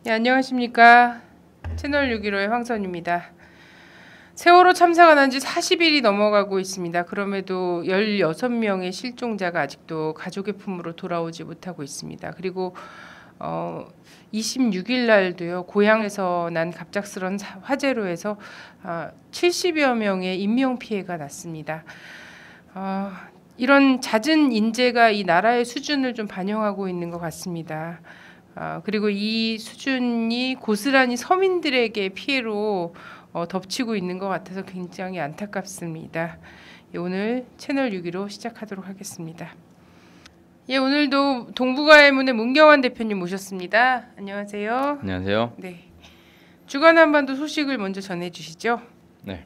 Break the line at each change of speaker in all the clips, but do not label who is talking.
네, 안녕하십니까. 채널 615의 황선입니다. 세월호 참사가 난 지 40일이 넘어가고 있습니다. 그럼에도 16명의 실종자가 아직도 가족의 품으로 돌아오지 못하고 있습니다. 그리고 26일 날도요, 고향에서 난 갑작스런 화재로 해서 70여 명의 인명피해가 났습니다. 이런 잦은 인재가 이 나라의 수준을 좀 반영하고 있는 것 같습니다. 그리고 이 수준이 고스란히 서민들에게 피해로 덮치고 있는 것 같아서 굉장히 안타깝습니다. 오늘 채널 615 시작하도록 하겠습니다. 오늘도 동북아의문의 문경환 대표님 모셨습니다. 안녕하세요.
안녕하세요.
네, 주간 한반도 소식을 먼저 전해주시죠.
네.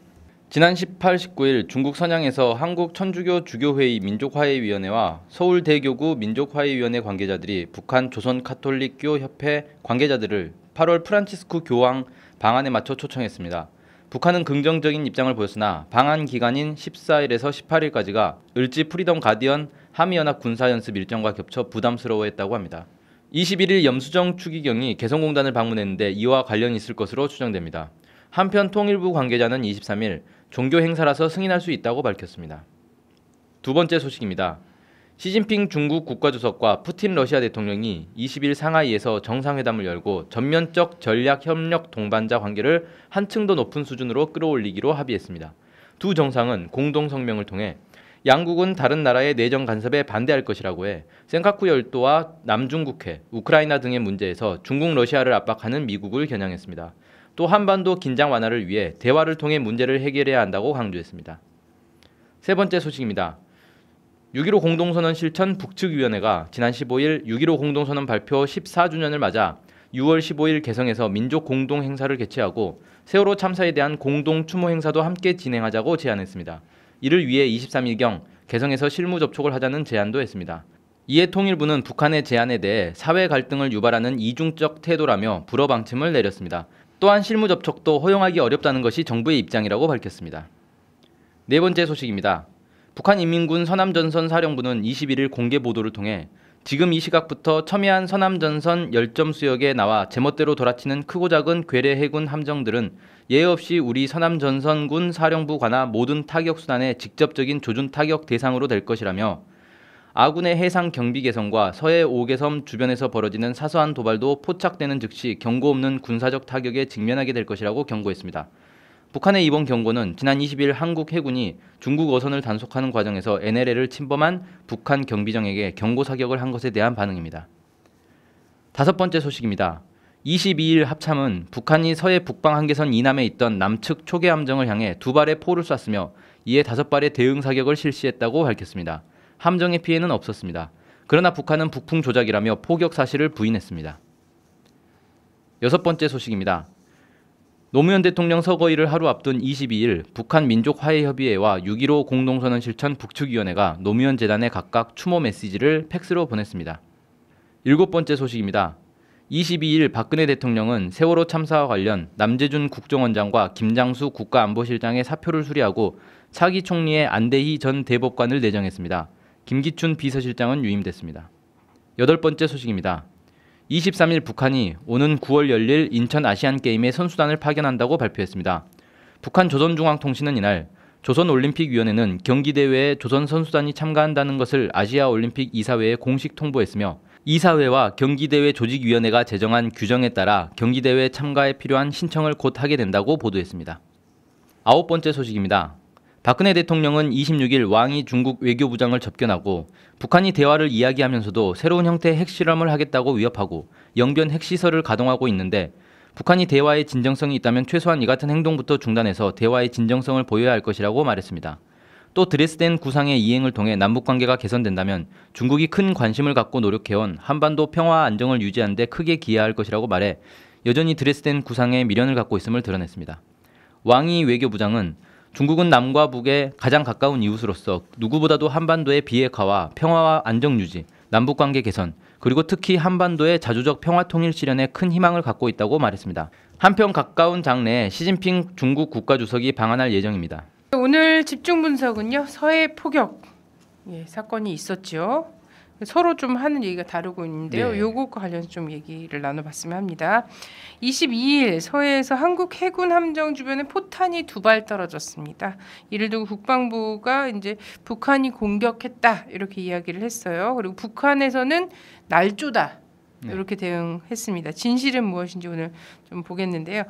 지난 18, 19일 중국 선양에서 한국 천주교 주교회의 민족화해위원회와 서울대교구 민족화해위원회 관계자들이 북한 조선카톨릭교 협회 관계자들을 8월 프란치스코 교황 방한에 맞춰 초청했습니다. 북한은 긍정적인 입장을 보였으나 방한 기간인 14일에서 18일까지가 을지 프리덤 가디언 한미연합 군사연습 일정과 겹쳐 부담스러워했다고 합니다. 21일 염수정 추기경이 개성공단을 방문했는데 이와 관련이 있을 것으로 추정됩니다. 한편 통일부 관계자는 23일 종교 행사라서 승인할 수 있다고 밝혔습니다. 두 번째 소식입니다. 시진핑 중국 국가주석과 푸틴 러시아 대통령이 20일 상하이에서 정상회담을 열고 전면적 전략 협력 동반자 관계를 한층 더 높은 수준으로 끌어올리기로 합의했습니다. 두 정상은 공동 성명을 통해 양국은 다른 나라의 내정 간섭에 반대할 것이라고 해 센카쿠 열도와 남중국해, 우크라이나 등의 문제에서 중국 러시아를 압박하는 미국을 겨냥했습니다. 또 한반도 긴장 완화를 위해 대화를 통해 문제를 해결해야 한다고 강조했습니다. 세 번째 소식입니다. 6.15 공동선언 실천 북측위원회가 지난 15일 6.15 공동선언 발표 14주년을 맞아 6월 15일 개성에서 민족 공동 행사를 개최하고 세월호 참사에 대한 공동 추모 행사도 함께 진행하자고 제안했습니다. 이를 위해 23일경 개성에서 실무 접촉을 하자는 제안도 했습니다. 이에 통일부는 북한의 제안에 대해 사회 갈등을 유발하는 이중적 태도라며 불어 방침을 내렸습니다. 또한 실무 접촉도 허용하기 어렵다는 것이 정부의 입장이라고 밝혔습니다. 네 번째 소식입니다. 북한인민군 서남전선 사령부는 21일 공개 보도를 통해 지금 이 시각부터 첨예한 서남전선 열점 수역에 나와 제멋대로 돌아치는 크고 작은 괴뢰 해군 함정들은 예외 없이 우리 서남전선군 사령부 관하 모든 타격 수단의 직접적인 조준 타격 대상으로 될 것이라며 아군의 해상 경비 개선과 서해 5개섬 주변에서 벌어지는 사소한 도발도 포착되는 즉시 경고 없는 군사적 타격에 직면하게 될 것이라고 경고했습니다. 북한의 이번 경고는 지난 20일 한국 해군이 중국 어선을 단속하는 과정에서 NLL을 침범한 북한 경비정에게 경고 사격을 한 것에 대한 반응입니다. 다섯 번째 소식입니다. 22일 합참은 북한이 서해 북방 한계선 이남에 있던 남측 초계 함정을 향해 2발의 포를 쐈으며 이에 5발의 대응 사격을 실시했다고 밝혔습니다. 함정의 피해는 없었습니다. 그러나 북한은 북풍 조작이라며 포격 사실을 부인했습니다. 여섯 번째 소식입니다. 노무현 대통령 서거일을 하루 앞둔 22일 북한 민족화해협의회와 6.15 공동선언 실천 북측위원회가 노무현 재단에 각각 추모 메시지를 팩스로 보냈습니다. 일곱 번째 소식입니다. 22일 박근혜 대통령은 세월호 참사와 관련 남재준 국정원장과 김장수 국가안보실장의 사표를 수리하고 차기 총리의 안대희 전 대법관을 내정했습니다. 김기춘 비서실장은 유임됐습니다. 여덟 번째 소식입니다. 23일 북한이 오는 9월 열릴 인천 아시안게임에 선수단을 파견한다고 발표했습니다. 북한 조선중앙통신은 이날 조선올림픽위원회는 경기대회에 조선 선수단이 참가한다는 것을 아시아올림픽 이사회에 공식 통보했으며 이사회와 경기대회 조직위원회가 제정한 규정에 따라 경기대회 참가에 필요한 신청을 곧 하게 된다고 보도했습니다. 아홉 번째 소식입니다. 박근혜 대통령은 26일 왕이 중국 외교부장을 접견하고 북한이 대화를 이야기하면서도 새로운 형태의 핵실험을 하겠다고 위협하고 영변 핵시설을 가동하고 있는데 북한이 대화에 진정성이 있다면 최소한 이 같은 행동부터 중단해서 대화의 진정성을 보여야 할 것이라고 말했습니다. 또 드레스덴 구상의 이행을 통해 남북관계가 개선된다면 중국이 큰 관심을 갖고 노력해온 한반도 평화와 안정을 유지하는 데 크게 기여할 것이라고 말해 여전히 드레스덴 구상에 미련을 갖고 있음을 드러냈습니다. 왕이 외교부장은 중국은 남과 북의 가장 가까운 이웃으로서 누구보다도 한반도의 비핵화와 평화와 안정 유지, 남북관계 개선, 그리고 특히 한반도의 자주적 평화통일 실현에 큰 희망을 갖고 있다고 말했습니다. 한편 가까운 장래에 시진핑 중국 국가주석이 방한할 예정입니다.
오늘 집중 분석은요, 서해 포격 사건이 있었죠. 서로 좀 하는 얘기가 다르고 있는데요.
네.
요것과 관련해서 좀 얘기를 나눠봤으면 합니다. 22일 서해에서 한국 해군 함정 주변에 포탄이 2발 떨어졌습니다. 이를 두고 국방부가 이제 북한이 공격했다 이렇게 이야기를 했어요. 그리고 북한에서는 날조다 이렇게 대응했습니다. 진실은 무엇인지 오늘 좀 보겠는데요.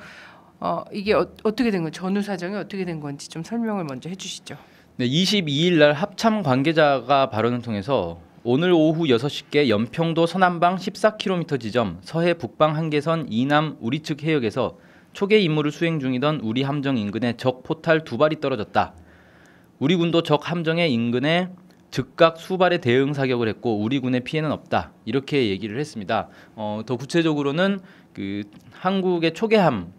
이게 어떻게 된 건지 전후 사정이 어떻게 된 건지 좀 설명을 먼저 해주시죠.
네, 22일 날 합참 관계자가 발언을 통해서 오늘 오후 6시께 연평도 서남방 14km 지점 서해 북방 한계선 이남 우리 측 해역에서 초계 임무를 수행 중이던 우리 함정 인근에 적 포탈 2발이 떨어졌다. 우리 군도 적 함정의 인근에 즉각 수발의 대응 사격을 했고 우리 군의 피해는 없다. 이렇게 얘기를 했습니다. 더 구체적으로는 그 한국의 초계함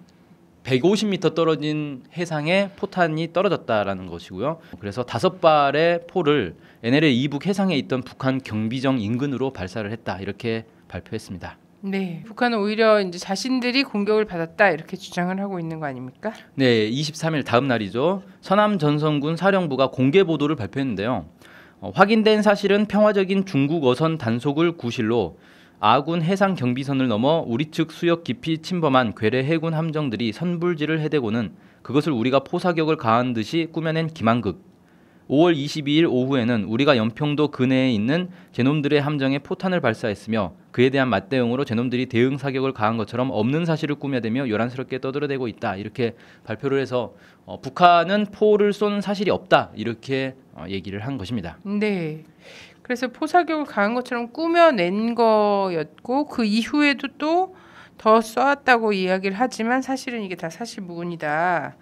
150m 떨어진 해상에 포탄이 떨어졌다라는 것이고요. 그래서 5발의 포를 NLL 이북 해상에 있던 북한 경비정 인근으로 발사를 했다. 이렇게 발표했습니다.
네, 북한은 오히려 이제 자신들이 공격을 받았다 이렇게 주장을 하고 있는 거 아닙니까?
네, 23일 다음 날이죠. 서남 전선군 사령부가 공개 보도를 발표했는데요. 확인된 사실은 평화적인 중국 어선 단속을 구실로 아군 해상 경비선을 넘어 우리 측 수역 깊이 침범한 괴뢰 해군 함정들이 선불지를 해대고는 그것을 우리가 포사격을 가한 듯이 꾸며낸 기만극. 5월 22일 오후에는 우리가 연평도 근해에 있는 제놈들의 함정에 포탄을 발사했으며 그에 대한 맞대응으로 제놈들이 대응 사격을 가한 것처럼 없는 사실을 꾸며대며 요란스럽게 떠들어대고 있다. 이렇게 발표를 해서 북한은 포를 쏜 사실이 없다. 이렇게 얘기를 한 것입니다.
네. 그래서 포사격을 가한 것처럼 꾸며낸 거였고 그 이후에도 또 더 쏘았다고 이야기를 하지만 사실은 이게 다 사실무근이다.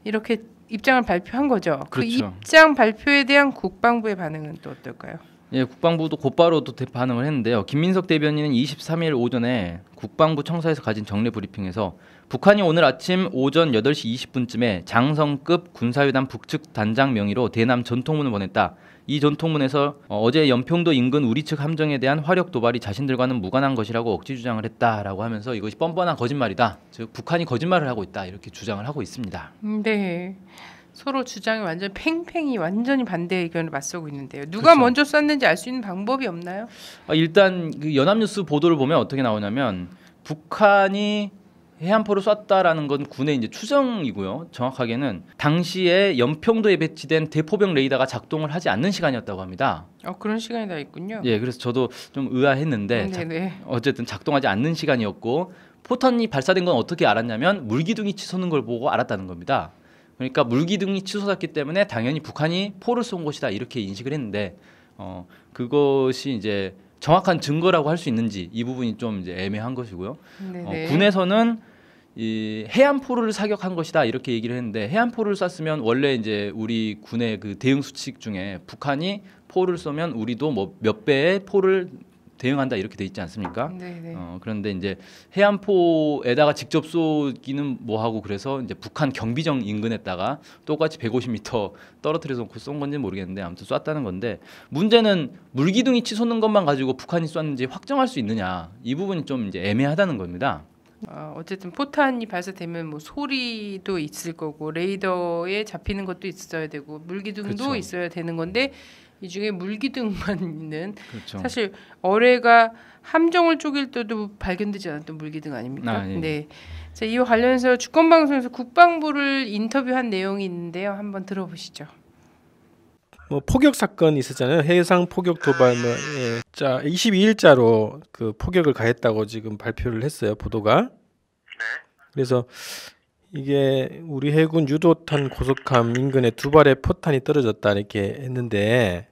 이렇게 입장을 발표한 거죠.
그렇죠.
그 입장 발표에 대한 국방부의 반응은 또 어떨까요?
예, 국방부도 곧바로 또 반응을 했는데요. 김민석 대변인은 23일 오전에 국방부 청사에서 가진 정례 브리핑에서 북한이 오늘 아침 오전 8시 20분쯤에 장성급 군사회담 북측 단장 명의로 대남 전통문을 보냈다. 이 전통문에서 어제 연평도 인근 우리 측 함정에 대한 화력 도발이 자신들과는 무관한 것이라고 억지 주장을 했다라고 하면서 이것이 뻔뻔한 거짓말이다. 즉 북한이 거짓말을 하고 있다. 이렇게 주장을 하고 있습니다.
네. 서로 주장이 완전 팽팽히 완전히 반대 의견을 맞서고 있는데요. 누가
그렇죠.
먼저 쐈는지 알 수 있는 방법이 없나요?
일단 그 연합뉴스 보도를 보면 어떻게 나오냐면 북한이 해안포를 쐈다라는 건 군의 이제 추정이고요. 정확하게는 당시에 연평도에 배치된 대포병 레이더가 작동을 하지 않는 시간이었다고 합니다.
그런 시간이 다 있군요.
예, 그래서 저도 좀 의아했는데 어쨌든 작동하지 않는 시간이었고 포탄이 발사된 건 어떻게 알았냐면 물기둥이 치솟는 걸 보고 알았다는 겁니다. 그러니까 물기둥이 치솟았기 때문에 당연히 북한이 포를 쏜 것이다 이렇게 인식을 했는데 그것이 이제 정확한 증거라고 할 수 있는지 이 부분이 좀 이제 애매한 것이고요. 군에서는 이 해안포를 사격한 것이다 이렇게 얘기를 했는데 해안포를 쐈으면 원래 이제 우리 군의 그 대응 수칙 중에 북한이 포를 쏘면 우리도 뭐 몇 배의 포를 대응한다 이렇게 돼 있지 않습니까? 그런데 이제 해안포에다가 직접 쏘기는 뭐하고 그래서 이제 북한 경비정 인근에다가 똑같이 150m 떨어뜨려서 쏜 건지는 모르겠는데 아무튼 쐈다는 건데 문제는 물기둥이 치솟는 것만 가지고 북한이 쐈는지 확정할 수 있느냐 이 부분이 좀 이제 애매하다는 겁니다.
어쨌든 포탄이 발사되면 뭐 소리도 있을 거고 레이더에 잡히는 것도 있어야 되고 물기둥도
그렇죠.
있어야 되는 건데 이 중에 물기둥만 있는
그렇죠.
사실 어뢰가 함정을 쪼갤 때도 발견되지 않았던 물기둥 아닙니까?
예.
네. 자, 이와 관련해서 주권방송에서 국방부를 인터뷰한 내용이 있는데요. 한번 들어보시죠.
뭐 포격 사건이 있었잖아요. 해상 포격 도발 예. 자, 22일자로 그 포격을 가했다고 지금 발표를 했어요. 보도가. 그래서 이게 우리 해군 유도탄 고속함 인근에 2발의 포탄이 떨어졌다 이렇게 했는데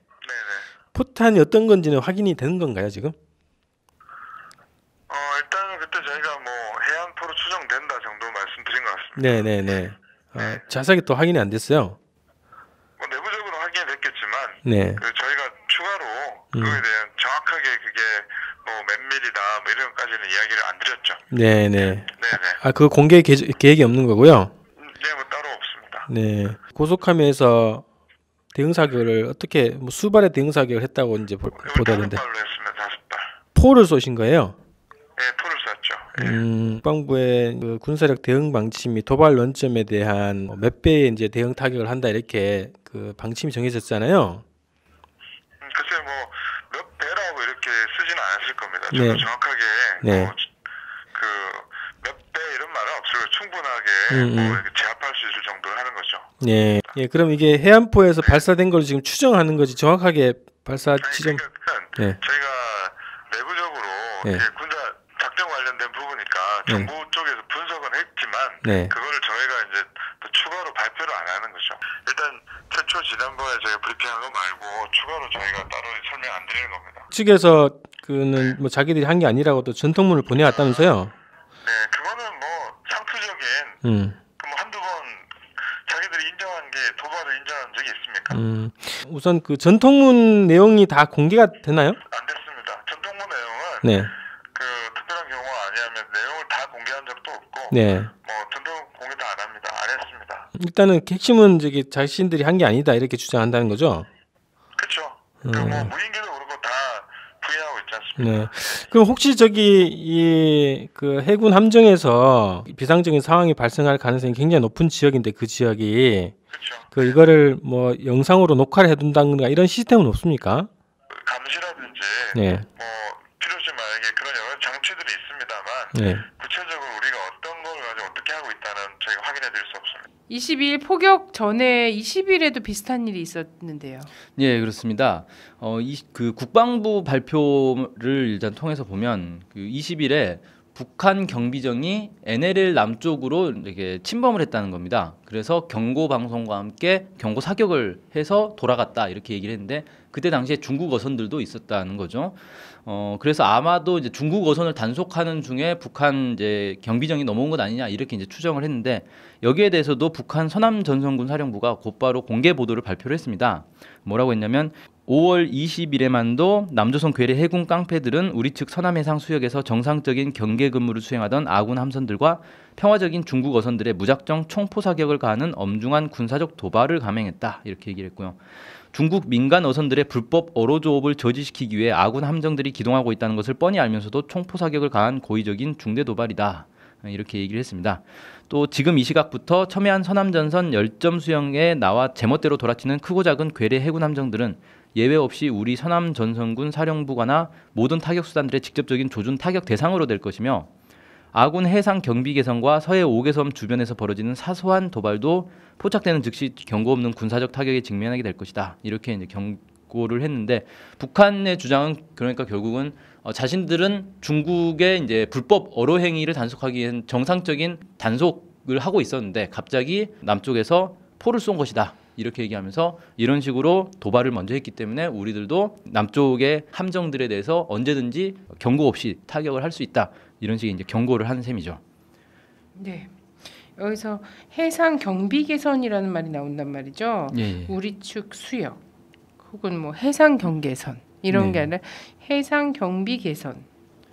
포탄이 어떤 건지는 확인이 되는 건가요, 지금?
일단은 그때 저희가 뭐 해안포로 추정된다 정도 말씀드린 것 같습니다.
네네네. 자세하게 또 확인이 안 됐어요.
뭐 내부적으로 확인이 됐겠지만
네.
저희가 추가로 그거에 대한 정확하게 그게 뭐 몇 밀리다 뭐 이런 것까지는 이야기를 안 드렸죠.
네네.
네네.
그 공개 계획이 없는 거고요.
네, 뭐 따로 없습니다.
네. 고속함에서 대응 사격을 어떻게 뭐 수발의 대응 사격을 했다고 이제 보도하는데
5발로 했습니다. 5발.
포를 쏘신 거예요?
네, 포를 쐈죠.
국방부의 그 군사력 대응 방침 및 도발 원점에 대한 몇 배의 이제 대응 타격을 한다 이렇게 그 방침이 정해졌잖아요.
글쎄 뭐 몇 배라고 쓰지는 않았을 겁니다.
네.
저도 정확하게
네.
그 몇 배 이런 말은 없어요. 충분하게 뭐 이렇게 제압할 수 있을 정도로 하는 거죠.
예. 예, 그럼 이게 해안포에서 발사된 걸 지금 추정하는 거지 정확하게 발사 지점.
그러니까
네.
저희가 내부적으로
네.
이게 군사 작전 관련된 부분이니까 정부 쪽에서 분석은 했지만
네.
그거를 저희가 이제 또 추가로 발표를 안 하는 거죠. 일단 최초 지난번에 저희가 브리핑한 거 말고 추가로 저희가 따로 설명 안 드리는 겁니다.
측에서 그는 뭐 자기들이 한 게 아니라고 또 전통문을 보내왔다면서요?
네, 그거는 뭐 상투적인 그뭐 한두 번 자기들이 인정한 게 도발을 인정한 적이 있습니까?
우선 그 전통문 내용이 다 공개가 되나요?
안 됐습니다. 전통문 내용은
네.
그 특별한 경우가 아니하면 내용을 다 공개한 적도 없고
네.
뭐 전통 공개도 안 합니다. 안 했습니다.
일단은 핵심은 저기 자신들이 한 게 아니다 이렇게 주장한다는 거죠.
그렇죠. 그 뭐 무인기도 그렇고 다 부인하고 있지 않습니까?
네. 그럼 혹시 저기 이 그 해군 함정에서 비상적인 상황이 발생할 가능성이 굉장히 높은 지역인데 그 지역이
그렇죠.
그 이거를 뭐 영상으로 녹화를 해둔다든가 이런 시스템은 없습니까?
감시라든지
네.
뭐 필요시 만약에 그런 여러 장치들이 있습니다만
네.
구체적으로 우리가 어떤 걸 가지고 어떻게 하고 있다는 저희가 확인해 드릴 수 없습니다.
22일 포격 전에 20일에도 비슷한 일이 있었는데요.
예, 그렇습니다. 그 국방부 발표를 일단 통해서 보면 그 20일에 북한 경비정이 NLL 남쪽으로 이렇게 침범을 했다는 겁니다. 그래서 경고 방송과 함께 경고 사격을 해서 돌아갔다 이렇게 얘기를 했는데 그때 당시에 중국 어선들도 있었다는 거죠. 그래서 아마도 이제 중국 어선을 단속하는 중에 북한 이제 경비정이 넘어온 것 아니냐 이렇게 이제 추정을 했는데 여기에 대해서도 북한 서남 전선군 사령부가 곧바로 공개 보도를 발표를 했습니다. 뭐라고 했냐면 5월 20일에만도 남조선 괴뢰 해군 깡패들은 우리 측 서남해상 수역에서 정상적인 경계 근무를 수행하던 아군 함선들과 평화적인 중국 어선들의 무작정 총포 사격을 가하는 엄중한 군사적 도발을 감행했다 이렇게 얘기를 했고요. 중국 민간 어선들의 불법 어로조업을 저지시키기 위해 아군 함정들이 기동하고 있다는 것을 뻔히 알면서도 총포 사격을 가한 고의적인 중대 도발이다 이렇게 얘기를 했습니다. 또 지금 이 시각부터 첨예한 서남전선 열점 수영에 나와 제멋대로 돌아치는 크고 작은 괴뢰 해군 함정들은 예외 없이 우리 서남전선군 사령부관나 모든 타격 수단들의 직접적인 조준 타격 대상으로 될 것이며 아군 해상 경비 개선과 서해 5개섬 주변에서 벌어지는 사소한 도발도 포착되는 즉시 경고 없는 군사적 타격에 직면하게 될 것이다. 이렇게 이제 경고를 했는데 북한의 주장은 그러니까 결국은 자신들은 중국의 이제 불법 어로 행위를 단속하기 위한 정상적인 단속을 하고 있었는데 갑자기 남쪽에서 포를 쏜 것이다. 이렇게 얘기하면서 이런 식으로 도발을 먼저 했기 때문에 우리들도 남쪽의 함정들에 대해서 언제든지 경고 없이 타격을 할 수 있다. 이런 식의 이제 경고를 한 셈이죠.
네. 여기서 해상 경비 개선이라는 말이 나온단 말이죠.
예.
우리 측 수역 혹은 뭐 해상 경계선 이런
네.
게 아니라 해상 경비 개선.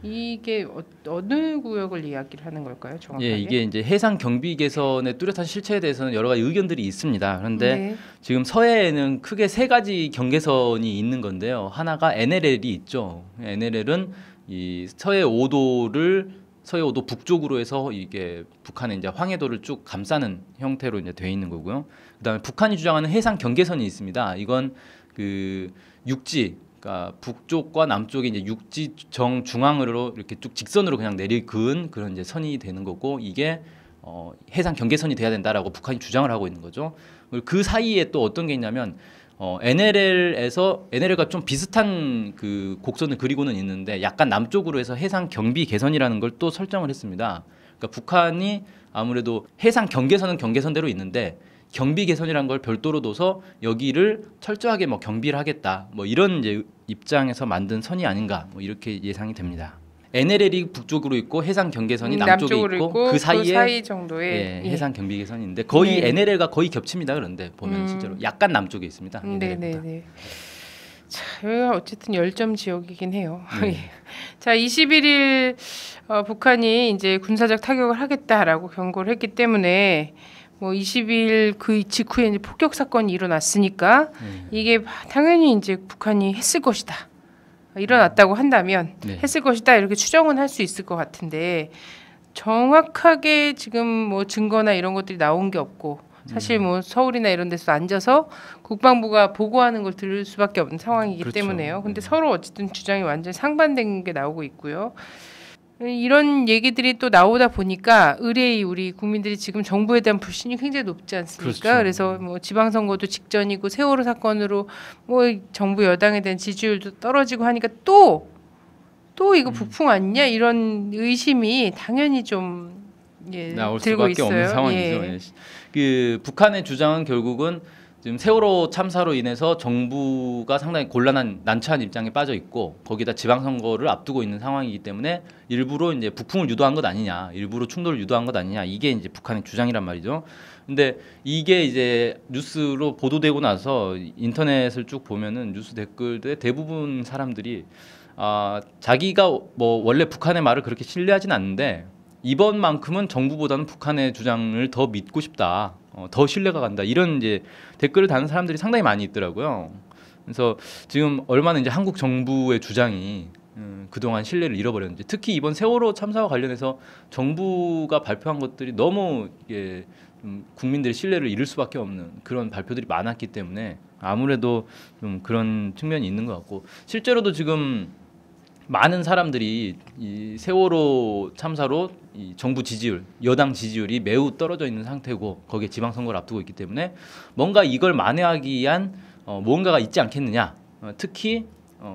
이게 어느 구역을 이야기를 하는 걸까요, 정확하게?
예, 이게 이제 해상 경비 개선의 뚜렷한 실체에 대해서는 여러 가지 의견들이 있습니다. 그런데
네.
지금 서해에는 크게 세 가지 경계선이 있는 건데요. 하나가 NLL이 있죠. NLL은 이 서해 5도 북쪽으로 해서 이게 북한의 이제 황해도를 쭉 감싸는 형태로 이제 돼 있는 거고요. 그다음에 북한이 주장하는 해상 경계선이 있습니다. 이건 그 육지 그러니까 북쪽과 남쪽이 이제 육지 정중앙으로 이렇게 쭉 직선으로 그냥 내리그은 그런 이제 선이 되는 거고 이게 해상 경계선이 돼야 된다라고 북한이 주장을 하고 있는 거죠. 그리고 그 사이에 또 어떤 게 있냐면 NLL과 좀 비슷한 그 곡선을 그리고는 있는데 약간 남쪽으로 해서 해상 경비 개선이라는 걸 또 설정을 했습니다. 그러니까 북한이 아무래도 해상 경계선은 경계선대로 있는데 경비 개선이라는 걸 별도로 둬서 여기를 철저하게 뭐 경비를 하겠다 뭐 이런 이제 입장에서 만든 선이 아닌가 뭐 이렇게 예상이 됩니다. NLL이 북쪽으로 있고 해상 경계선이 남쪽에 있고 그 사이에
사이 정도의
예, 해상 경비 개선이 있는데 거의
네.
NLL과 거의 겹칩니다. 그런데 보면 실제로 약간 남쪽에 있습니다.
네네네. 자, 여기가 어쨌든 열점 지역이긴 해요.
네.
자, 21일 북한이 이제 군사적 타격을 하겠다라고 경고를 했기 때문에 뭐 20일 그 직후에 이제 폭격 사건이 일어났으니까 이게 당연히 이제 북한이 했을 것이다. 일어났다고 한다면
네.
했을 것이다 이렇게 추정은 할 수 있을 것 같은데 정확하게 지금 뭐 증거나 이런 것들이 나온 게 없고 사실 뭐 서울이나 이런 데서 앉아서 국방부가 보고하는 걸 들을 수밖에 없는 상황이기
그렇죠.
때문에요. 근데 서로 어쨌든 주장이 완전히 상반된 게 나오고 있고요. 이런 얘기들이 또 나오다 보니까 의뢰의 우리 국민들이 지금 정부에 대한 불신이 굉장히 높지 않습니까?
그렇죠.
그래서 뭐 지방선거도 직전이고 세월호 사건으로 뭐 정부 여당에 대한 지지율도 떨어지고 하니까 또 이거 북풍 아니냐 이런 의심이 당연히 좀
나올
들고
수밖에 없는
있어요.
상황이죠.
예.
예. 그 북한의 주장은 결국은 지금 세월호 참사로 인해서 정부가 상당히 곤란한 난처한 입장에 빠져 있고 거기다 지방선거를 앞두고 있는 상황이기 때문에 일부러 이제 북풍을 유도한 것 아니냐, 일부러 충돌을 유도한 것 아니냐, 이게 이제 북한의 주장이란 말이죠. 근데 이게 이제 뉴스로 보도되고 나서 인터넷을 쭉 보면은 뉴스 댓글들에 대부분 사람들이 자기가 뭐 원래 북한의 말을 그렇게 신뢰하진 않는데 이번만큼은 정부보다는 북한의 주장을 더 믿고 싶다, 더 신뢰가 간다, 이런 이제 댓글을 다는 사람들이 상당히 많이 있더라고요. 그래서 지금 얼마나 이제 한국 정부의 주장이 그동안 신뢰를 잃어버렸는지, 특히 이번 세월호 참사와 관련해서 정부가 발표한 것들이 너무 국민들의 신뢰를 잃을 수밖에 없는 그런 발표들이 많았기 때문에 아무래도 좀 그런 측면이 있는 것 같고, 실제로도 지금 많은 사람들이 이 세월호 참사로 이 정부 지지율, 여당 지지율이 매우 떨어져 있는 상태고 거기에 지방선거를 앞두고 있기 때문에 뭔가 이걸 만회하기 위한 무언가가 있지 않겠느냐. 특히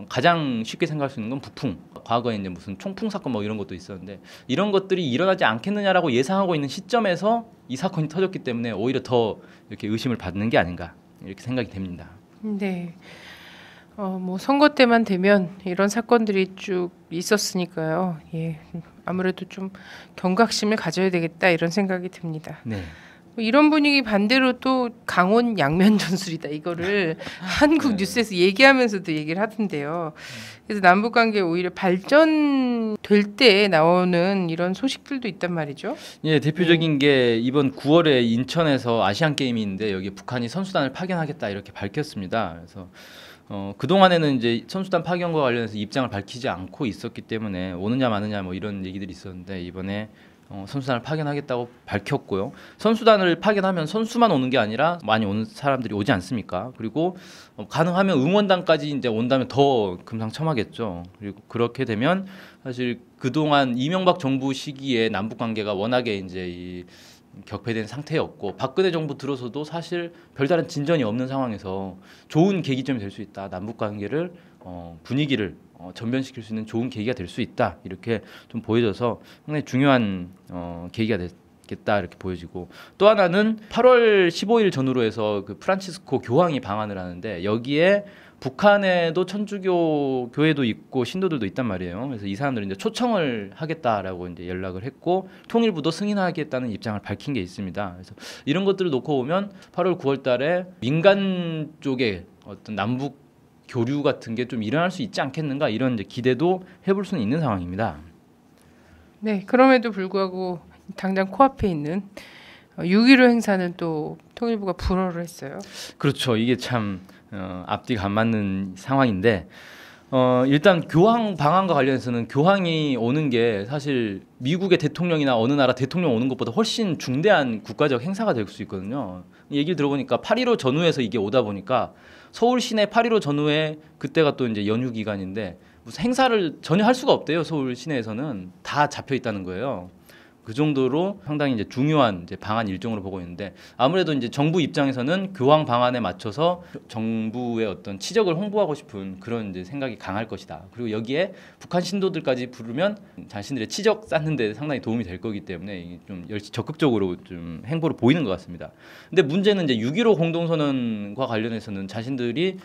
가장 쉽게 생각할 수 있는 건 북풍. 과거에 이제 무슨 총풍 사건 뭐 이런 것도 있었는데 이런 것들이 일어나지 않겠느냐라고 예상하고 있는 시점에서 이 사건이 터졌기 때문에 오히려 더 이렇게 의심을 받는 게 아닌가 이렇게 생각이 됩니다.
네. 뭐 선거 때만 되면 이런 사건들이 쭉 있었으니까요. 예. 아무래도 좀 경각심을 가져야 되겠다 이런 생각이 듭니다.
네.
이런 분위기 반대로 또 강원 양면 전술이다 이거를 한국 뉴스에서 얘기하면서도 얘기를 하던데요. 그래서 남북 관계 오히려 발전될 때 나오는 이런 소식들도 있단 말이죠.
예, 대표적인 게 이번 9월에 인천에서 아시안 게임이 있는데 여기 북한이 선수단을 파견하겠다 이렇게 밝혔습니다. 그래서 그동안에는 이제 선수단 파견과 관련해서 입장을 밝히지 않고 있었기 때문에 오느냐 마느냐 뭐 이런 얘기들이 있었는데 이번에 선수단을 파견하겠다고 밝혔고요. 선수단을 파견하면 선수만 오는 게 아니라 많이 오는 사람들이 오지 않습니까? 그리고 가능하면 응원단까지 이제 온다면 더 금상첨화겠죠. 그리고 그렇게 되면 사실 그동안 이명박 정부 시기에 남북 관계가 워낙에 이제 이 격폐된 상태였고 박근혜 정부 들어서도 사실 별다른 진전이 없는 상황에서 좋은 계기점이 될 수 있다. 남북 관계를 분위기를 전변시킬 수 있는 좋은 계기가 될 수 있다. 이렇게 좀 보여져서 상당히 중요한 계기가 됐겠다 이렇게 보여지고, 또 하나는 8월 15일 전후로 해서 그 프란치스코 교황이 방한을 하는데 여기에 북한에도 천주교 교회도 있고 신도들도 있단 말이에요. 그래서 이 사람들은 이제 초청을 하겠다라고 이제 연락을 했고 통일부도 승인하겠다는 입장을 밝힌 게 있습니다. 그래서 이런 것들을 놓고 보면 8월 9월달에 민간 쪽에 어떤 남북 교류 같은 게 좀 일어날 수 있지 않겠는가 이런 이제 기대도 해볼 수는 있는 상황입니다.
네, 그럼에도 불구하고 당장 코앞에 있는 6.15 행사는 또 통일부가 불허를 했어요.
그렇죠. 이게 참 앞뒤가 안 맞는 상황인데 일단 교황 방한과 관련해서는 교황이 오는 게 사실 미국의 대통령이나 어느 나라 대통령 오는 것보다 훨씬 중대한 국가적 행사가 될 수 있거든요. 얘기를 들어보니까 8.15 전후에서 이게 오다 보니까 서울 시내 8.15 전후에 그때가 또 이제 연휴 기간인데 무슨 행사를 전혀 할 수가 없대요. 서울 시내에서는 다 잡혀 있다는 거예요. 그 정도로 상당히 이제 중요한 이제 방한 일정으로 보고 있는데 아무래도 이제 정부 입장에서는 교황 방한에 맞춰서 정부의 어떤 치적을 홍보하고 싶은 그런 이제 생각이 강할 것이다. 그리고 여기에 북한 신도들까지 부르면 자신들의 치적 쌓는 데 상당히 도움이 될 거기 때문에 좀 적극적으로 좀 행보를 보이는 것 같습니다. 근데 문제는 이제 6.15 공동선언과 관련해서는 자신들이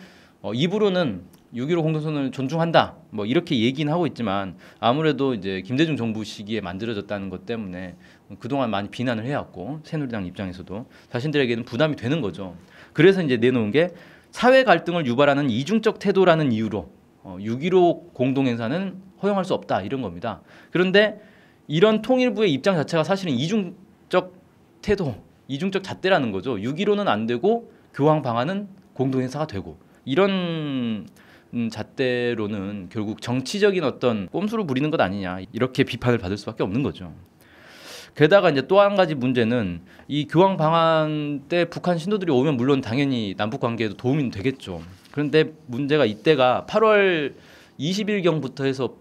입으로는 6.15 공동선언을 존중한다 뭐 이렇게 얘기는 하고 있지만 아무래도 이제 김대중 정부 시기에 만들어졌다는 것 때문에 그동안 많이 비난을 해왔고 새누리당 입장에서도 자신들에게는 부담이 되는 거죠. 그래서 이제 내놓은 게 사회 갈등을 유발하는 이중적 태도라는 이유로 6.15 공동행사는 허용할 수 없다 이런 겁니다. 그런데 이런 통일부의 입장 자체가 사실은 이중적 태도, 이중적 잣대라는 거죠. 6.15는 안 되고 교황 방한은 공동행사가 되고 이런 잣대로는 결국 정치적인 어떤 꼼수를 부리는 것 아니냐 이렇게 비판을 받을 수밖에 없는 거죠. 게다가 이제 또 한 가지 문제는 이 교황 방한 때 북한 신도들이 오면 물론 당연히 남북 관계에도 도움이 되겠죠. 그런데 문제가 이때가 8월 20일경부터 해서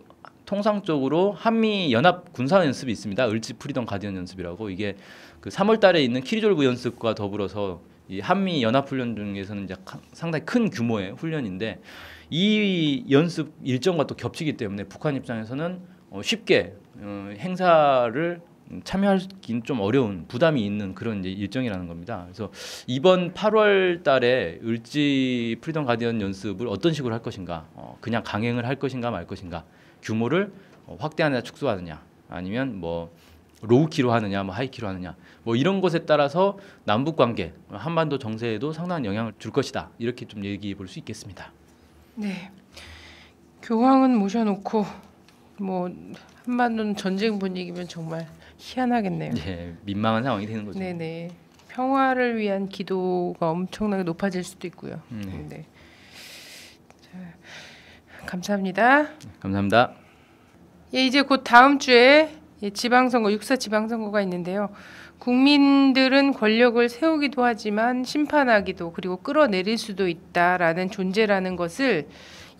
통상적으로 한미 연합 군사 연습이 있습니다. 을지 프리덤 가디언 연습이라고. 이게 그 3월 달에 있는 키리졸브 연습과 더불어서 이 한미 연합 훈련 중에서는 이제 상당히 큰 규모의 훈련인데 이 연습 일정과 또 겹치기 때문에 북한 입장에서는 쉽게 행사를 참여하기는 좀 어려운 부담이 있는 그런 이제 일정이라는 겁니다. 그래서 이번 8월 달에 을지 프리덤 가디언 연습을 어떤 식으로 할 것인가, 그냥 강행을 할 것인가 말 것인가, 규모를 확대하느냐 축소하느냐, 아니면 뭐 로우키로 하느냐, 뭐 하이키로 하느냐, 뭐 이런 것에 따라서 남북 관계, 한반도 정세에도 상당한 영향을 줄 것이다. 이렇게 좀 얘기해 볼 수 있겠습니다.
네, 교황은 모셔놓고 뭐 한반도는 전쟁 분위기면 정말 희한하겠네요.
네, 민망한 상황이 되는 거죠.
네네. 평화를 위한 기도가 엄청나게 높아질 수도 있고요. 네. 자, 감사합니다.
감사합니다.
예, 이제 곧 다음 주에 지방선거, 6사 지방선거가 있는데요. 국민들은 권력을 세우기도 하지만 심판하기도 그리고 끌어내릴 수도 있다라는 존재라는 것을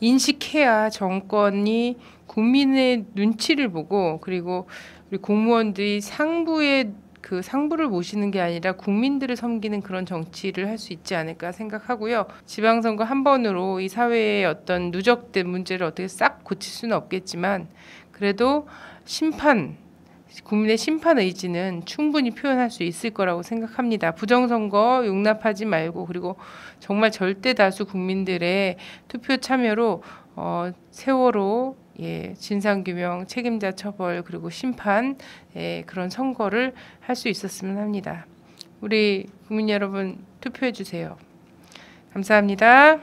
인식해야 정권이 국민의 눈치를 보고 그리고 우리 공무원들이 상부를 모시는 게 아니라 국민들을 섬기는 그런 정치를 할 수 있지 않을까 생각하고요. 지방선거 한 번으로 이 사회의 어떤 누적된 문제를 어떻게 싹 고칠 수는 없겠지만 그래도 국민의 심판 의지는 충분히 표현할 수 있을 거라고 생각합니다. 부정선거 용납하지 말고 그리고 정말 절대 다수 국민들의 투표 참여로 세월호 진상규명, 책임자 처벌 그리고 심판 그런 선거를 할 수 있었으면 합니다. 우리 국민 여러분 투표해 주세요. 감사합니다.